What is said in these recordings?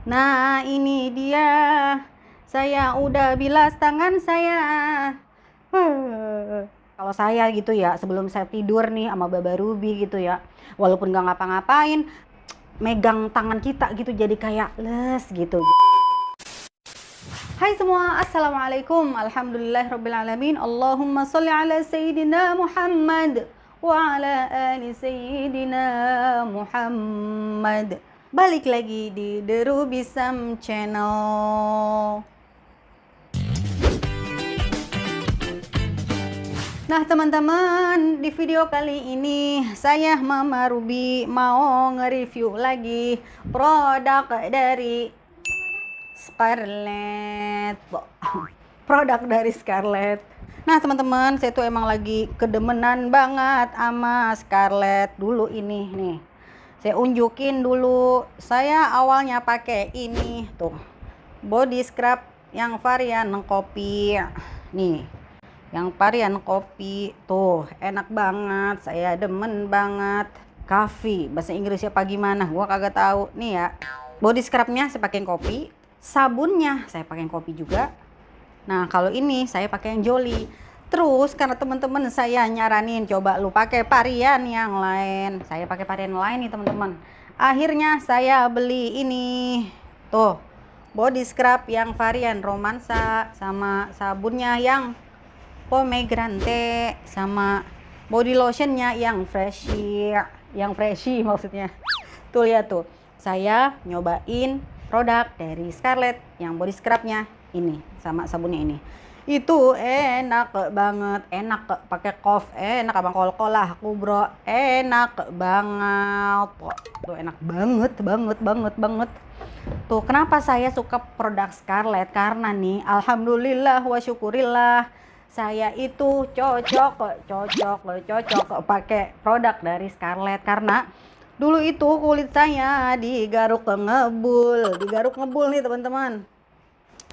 Nah, ini dia. Saya udah bilas tangan saya. Kalau saya gitu ya, sebelum saya tidur nih sama Baba Ruby gitu ya, walaupun gak ngapa-ngapain, megang tangan kita gitu jadi kayak les gitu. Hai semua, assalamualaikum, alhamdulillahirrabbilalamin, Allahumma sholli ala sayyidina Muhammad wa ala ali sayyidina Muhammad. Balik lagi di The Ruby Sam Channel. Nah teman-teman, di video kali ini saya Mama Ruby mau nge-review lagi produk dari Scarlett. Produk dari Scarlett. Nah teman-teman, saya tuh emang lagi kedemenan banget sama Scarlett dulu ini nih. Saya unjukin dulu. Saya awalnya pakai ini tuh, body scrub yang varian kopi. Nih, yang varian kopi tuh enak banget, saya demen banget. Coffee bahasa Inggrisnya apa gimana gua kagak tahu. Nih ya, body scrubnya saya pakai kopi, sabunnya saya pakai kopi juga. Nah kalau ini saya pakai yang Jolly. Terus karena teman-teman saya nyaranin coba lu pakai varian yang lain, saya pakai varian lain nih teman-teman. Akhirnya saya beli ini tuh, body scrub yang varian romansa, sama sabunnya yang pomegranate, sama body lotionnya yang freshy maksudnya. Tuh lihat tuh, saya nyobain produk dari Scarlett yang body scrubnya ini sama sabunnya ini. Itu enak banget, enak pakai kof, enak sama kol-kol lah aku bro, enak banget. Tuh enak banget. Tuh kenapa saya suka produk Scarlett, karena nih alhamdulillah wa syukurillah saya itu cocok pakai produk dari Scarlett. Karena dulu itu kulit saya digaruk ngebul nih teman-teman.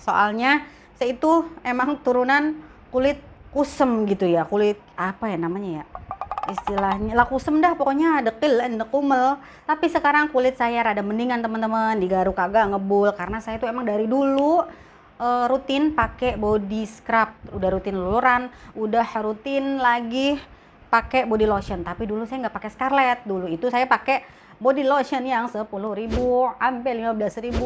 Soalnya saya itu emang turunan kulit kusem gitu ya, kulit apa ya namanya ya, istilahnya lah kusem dah pokoknya, dekil dan dekumel. Tapi sekarang kulit saya rada mendingan teman-teman, digaruk kagak ngebul, karena saya itu emang dari dulu rutin pakai body scrub, udah rutin luluran, udah rutin lagi pakai body lotion. Tapi dulu saya nggak pakai Scarlett, dulu itu saya pakai body lotion yang 10.000 sampai 15.000,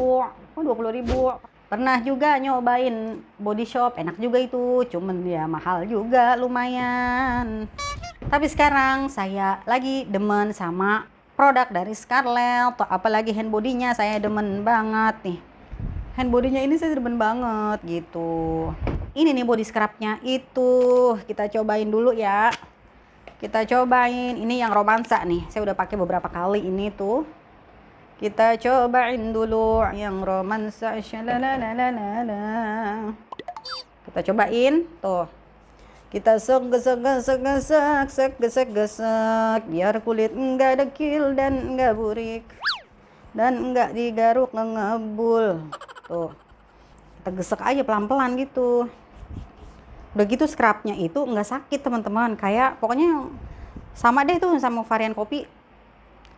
20.000. Pernah juga nyobain body shop, enak juga itu, cuman ya mahal juga lumayan. Tapi sekarang saya lagi demen sama produk dari Scarlett, apalagi hand body-nya saya demen banget nih. Hand body-nya ini saya demen banget gitu. Ini nih body scrub-nya itu, kita cobain dulu ya. Kita cobain, ini yang romansa nih, saya udah pakai beberapa kali ini tuh. Kita cobain dulu yang romansa. Kita cobain tuh. Kita gesek biar kulit enggak dekil dan enggak burik dan enggak digaruk ngebul. Tuh. Kita gesek aja pelan-pelan gitu. Udah gitu scrubnya itu enggak sakit teman-teman. Kayak pokoknya sama deh tuh sama varian kopi.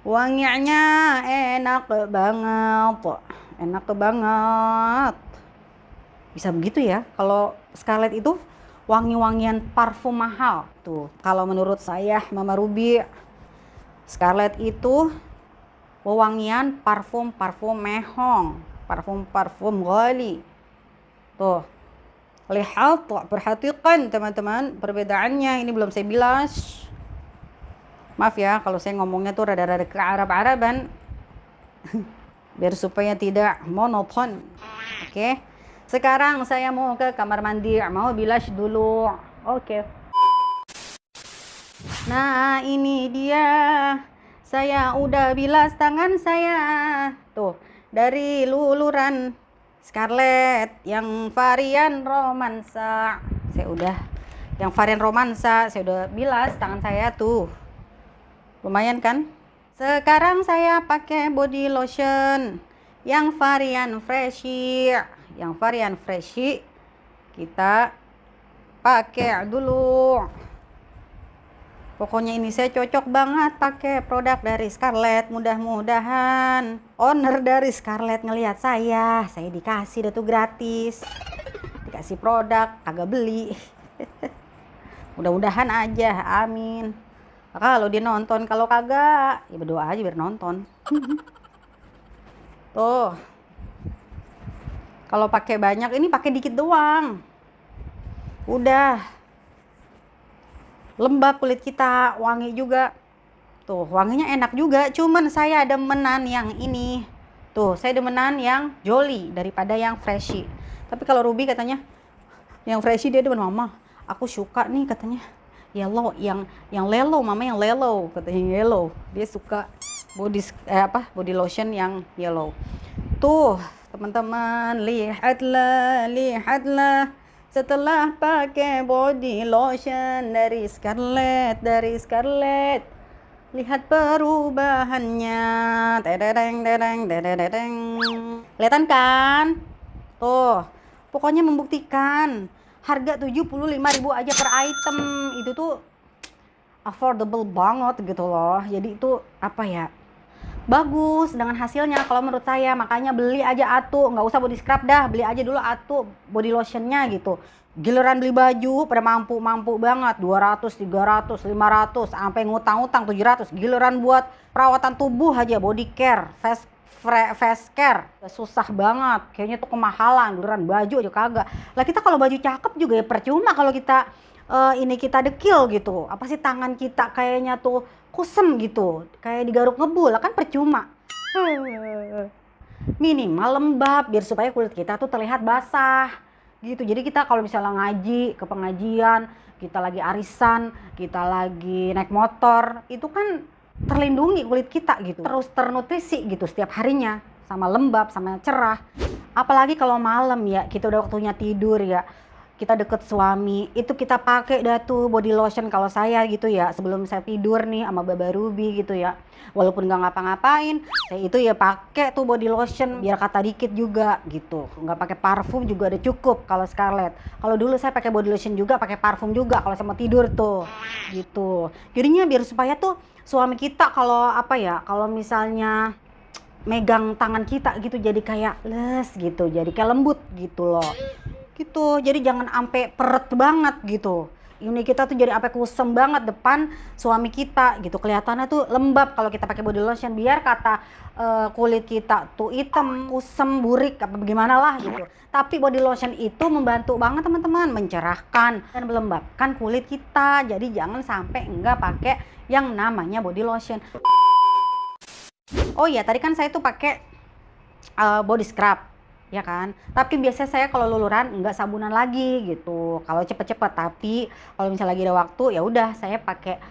Wanginya enak banget. Bisa begitu ya, kalau Scarlett itu wangi-wangian parfum mahal tuh. Kalau menurut saya Mama Ruby, Scarlett itu wewangian parfum mehong, parfum ghali. Tuh, lihat tuh, perhatikan teman-teman perbedaannya. Ini belum saya bilas. Maaf ya kalau saya ngomongnya tuh rada-rada ke Arab-Araban biar supaya tidak monoton. Oke. Sekarang saya mau ke kamar mandi, mau bilas dulu. Oke. Nah, ini dia. Saya udah bilas tangan saya. Tuh, dari luluran Scarlett yang varian romansa. Yang varian romansa saya udah bilas tangan saya tuh. Lumayan kan? Sekarang saya pakai body lotion yang varian freshy. Kita pakai dulu. Pokoknya ini saya cocok banget pakai produk dari Scarlett. Mudah-mudahan owner dari Scarlett ngelihat saya dikasih dah tuh gratis. Dikasih produk, kagak beli. Mudah-mudahan aja, amin. Kalau dia nonton, kalau kagak, ya berdoa aja biar nonton. Tuh. Kalau pakai banyak, ini pakai dikit doang. Udah. Lembab kulit kita, wangi juga. Tuh, wanginya enak juga. Cuman saya demenan yang ini. Tuh, saya demenan yang Jolly daripada yang Freshy. Tapi kalau Ruby katanya yang Freshy dia demen, mama. Aku suka nih katanya. Yellow, yang yellow, mama yang yellow, katanya yellow. Dia suka body lotion yang yellow. Tuh, teman-teman, lihatlah. Setelah pakai body lotion dari Scarlett, lihat perubahannya. Kelihatan kan? Tuh, pokoknya membuktikan harga 75.000 aja per item. Itu tuh affordable banget gitu loh. Jadi itu apa ya? Bagus dengan hasilnya kalau menurut saya, makanya beli aja atuh, nggak usah body scrub dah, beli aja dulu atuh body lotionnya gitu. Giliran beli baju pada mampu banget 200, 300, 500 sampai ngutang-utang 700. Giliran buat perawatan tubuh aja, body care, face care susah banget, kayaknya tuh kemahalan. Giliran baju aja kagak lah. Kita kalau baju cakep juga ya percuma kalau kita ini kita dekil gitu. Apa sih, tangan kita kayaknya tuh kusem gitu, kayak digaruk ngebul, kan percuma. Minimal lembab biar supaya kulit kita tuh terlihat basah gitu. Jadi kita kalau misalnya ngaji, ke pengajian, kita lagi arisan, kita lagi naik motor, itu kan terlindungi kulit kita gitu, terus ternutrisi gitu setiap harinya, sama lembab, sama cerah. Apalagi kalau malam ya, kita udah waktunya tidur ya, kita deket suami, itu kita pakai dah tuh body lotion. Kalau saya gitu ya, sebelum saya tidur nih sama Baba Ruby gitu ya, walaupun nggak ngapa-ngapain, saya itu ya pakai tuh body lotion biar kata dikit juga gitu. Nggak pakai parfum juga udah cukup kalau Scarlett. Kalau dulu saya pakai body lotion juga, pakai parfum juga kalau saya mau tidur tuh gitu. Jadinya biar supaya tuh suami kita kalau apa ya, kalau misalnya megang tangan kita gitu jadi kayak les gitu, jadi kayak lembut gitu loh. Gitu, jadi jangan ampe peret banget gitu. Ini kita tuh jadi sampai kusem banget depan suami kita gitu, kelihatannya tuh lembab kalau kita pakai body lotion, biar kata kulit kita tuh hitam, kusem, burik apa bagaimana lah gitu. Tapi body lotion itu membantu banget teman-teman, mencerahkan dan melembabkan kulit kita. Jadi jangan sampai enggak pakai yang namanya body lotion. Oh iya, tadi kan saya tuh pakai body scrub ya kan, tapi biasanya saya kalau luluran enggak sabunan lagi gitu kalau cepet-cepet. Tapi kalau misalnya lagi ada waktu ya udah saya pakai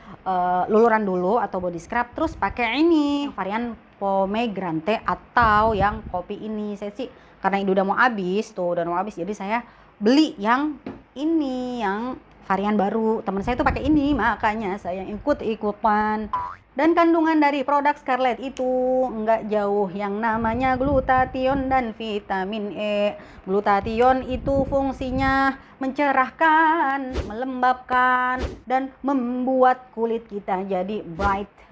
luluran dulu atau body scrub, terus pakai ini varian pomegranate atau yang kopi ini. Saya sih karena ini udah mau habis tuh, udah mau habis, jadi saya beli yang ini, yang varian baru. Teman saya tuh pakai ini, makanya saya ikut-ikutan. Dan kandungan dari produk Scarlett itu enggak jauh yang namanya glutathione dan vitamin E. Glutathione itu fungsinya mencerahkan, melembabkan, dan membuat kulit kita jadi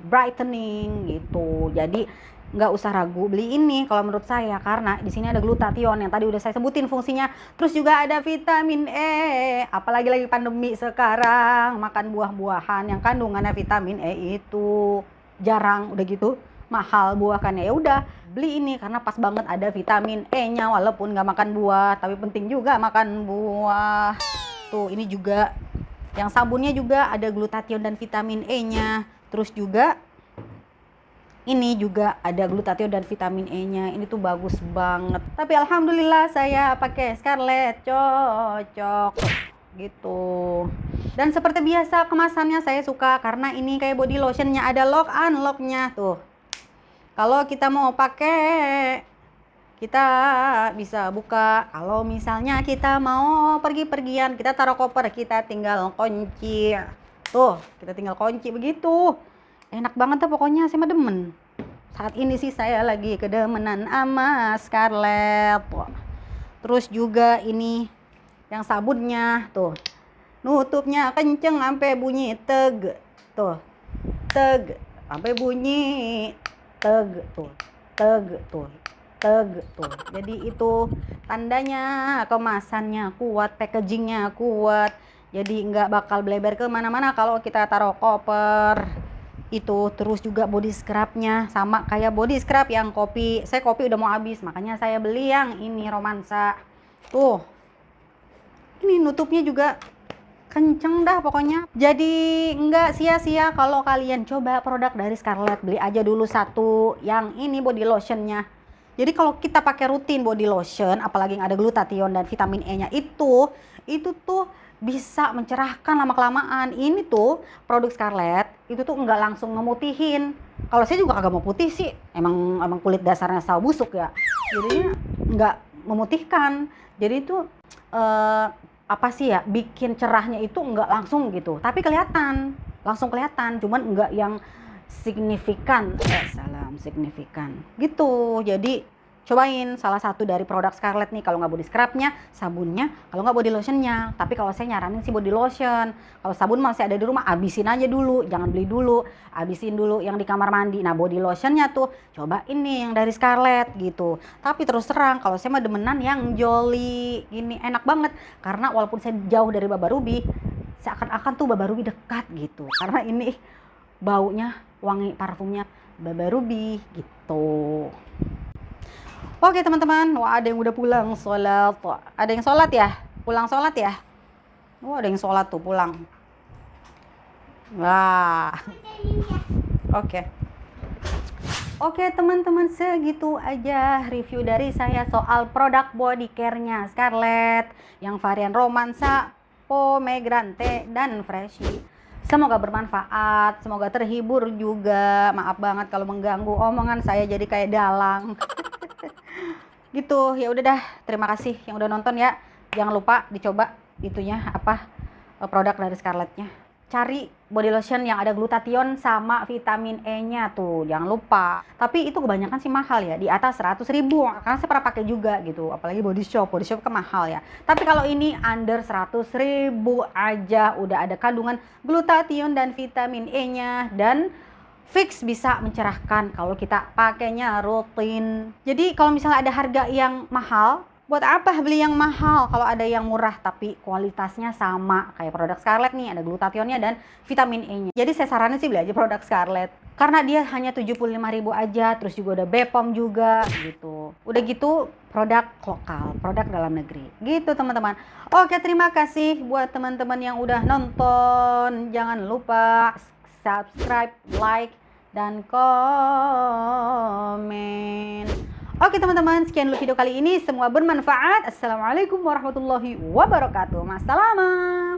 brightening gitu. Jadi nggak usah ragu beli ini kalau menurut saya, karena di sini ada glutathione yang tadi udah saya sebutin fungsinya. Terus juga ada vitamin E. Apalagi lagi pandemi sekarang, makan buah-buahan yang kandungannya vitamin E itu jarang, udah gitu mahal buahkannya. Ya udah beli ini karena pas banget ada vitamin E-nya, walaupun nggak makan buah, tapi penting juga makan buah. Tuh, ini juga yang sabunnya juga ada glutathione dan vitamin E-nya. Terus juga ini juga ada glutathione dan vitamin E-nya. Ini tuh bagus banget. Tapi alhamdulillah saya pakai Scarlett, cocok gitu. Dan seperti biasa kemasannya saya suka karena ini kayak body lotionnya ada lock unlocknya tuh. Kalau kita mau pakai, kita bisa buka. Kalau misalnya kita mau pergi-pergian, kita taruh koper, kita tinggal kunci. Tuh, kita tinggal kunci begitu. Enak banget tuh pokoknya, saya mah demen. Saat ini sih saya lagi kedemenan sama Scarlett. Terus juga ini yang sabunnya tuh, nutupnya kenceng sampai bunyi teg. Tuh, teg, sampai bunyi teg tuh, teg tuh, teg tuh. Jadi itu tandanya kemasannya kuat, packagingnya kuat. Jadi nggak bakal bleber kemana-mana kalau kita taruh koper. Itu terus juga body scrubnya sama kayak body scrub yang kopi. Saya kopi udah mau habis, makanya saya beli yang ini romansa. Tuh, ini nutupnya juga kenceng dah pokoknya. Jadi nggak sia-sia kalau kalian coba produk dari Scarlett. Beli aja dulu satu yang ini body lotionnya. Jadi kalau kita pakai rutin body lotion, apalagi yang ada glutathione dan vitamin E nya itu tuh bisa mencerahkan lama-kelamaan. Ini tuh produk Scarlett itu tuh nggak langsung ngemutihin. Kalau saya juga kagak mau putih sih, emang kulit dasarnya sawo busuk ya, jadinya nggak memutihkan. Jadi itu apa sih ya, bikin cerahnya itu nggak langsung gitu, tapi langsung kelihatan, cuman nggak yang signifikan, signifikan gitu. Jadi cobain salah satu dari produk Scarlett nih, kalau nggak body scrubnya, sabunnya, kalau nggak body lotionnya. Tapi kalau saya nyaranin sih body lotion. Kalau sabun masih ada di rumah, abisin aja dulu, jangan beli dulu, abisin dulu yang di kamar mandi. Nah body lotionnya tuh coba ini yang dari Scarlett gitu. Tapi terus terang kalau saya mah demenan yang Jolly ini, enak banget. Karena walaupun saya jauh dari Baba Ruby, seakan-akan tuh Baba Ruby dekat gitu, karena ini baunya wangi, parfumnya Baba Ruby gitu. Oke teman-teman, wah ada yang udah pulang sholat. Ada yang sholat ya? Pulang sholat ya? Wah ada yang sholat tuh pulang. Wah. Oke teman-teman, segitu aja review dari saya soal produk body care-nya Scarlett yang varian romansa, pomegranate, dan freshy. Semoga bermanfaat, semoga terhibur juga. Maaf banget kalau mengganggu omongan saya jadi kayak dalang. Gitu, ya udah dah. Terima kasih yang udah nonton ya. Jangan lupa dicoba itunya apa, produk dari Scarlett-nya. Cari body lotion yang ada glutathione sama vitamin E-nya tuh, jangan lupa. Tapi itu kebanyakan sih mahal ya, di atas 100.000, karena saya pernah pakai juga gitu. Apalagi body shop kan mahal ya. Tapi kalau ini under 100.000 aja udah ada kandungan glutathione dan vitamin E-nya, dan fix bisa mencerahkan kalau kita pakainya rutin. Jadi kalau misalnya ada harga yang mahal, buat apa beli yang mahal kalau ada yang murah tapi kualitasnya sama kayak produk Scarlett nih, ada glutathione-nya dan vitamin E-nya. Jadi saya saranin sih beli aja produk Scarlett karena dia hanya 75.000 aja, terus juga udah BPOM juga gitu. Udah gitu produk lokal, produk dalam negeri. Gitu teman-teman. Oke, terima kasih buat teman-teman yang udah nonton. Jangan lupa subscribe, like, dan komen. Oke teman-teman, sekian dulu video kali ini. Semoga bermanfaat. Assalamualaikum warahmatullahi wabarakatuh. Masalamah.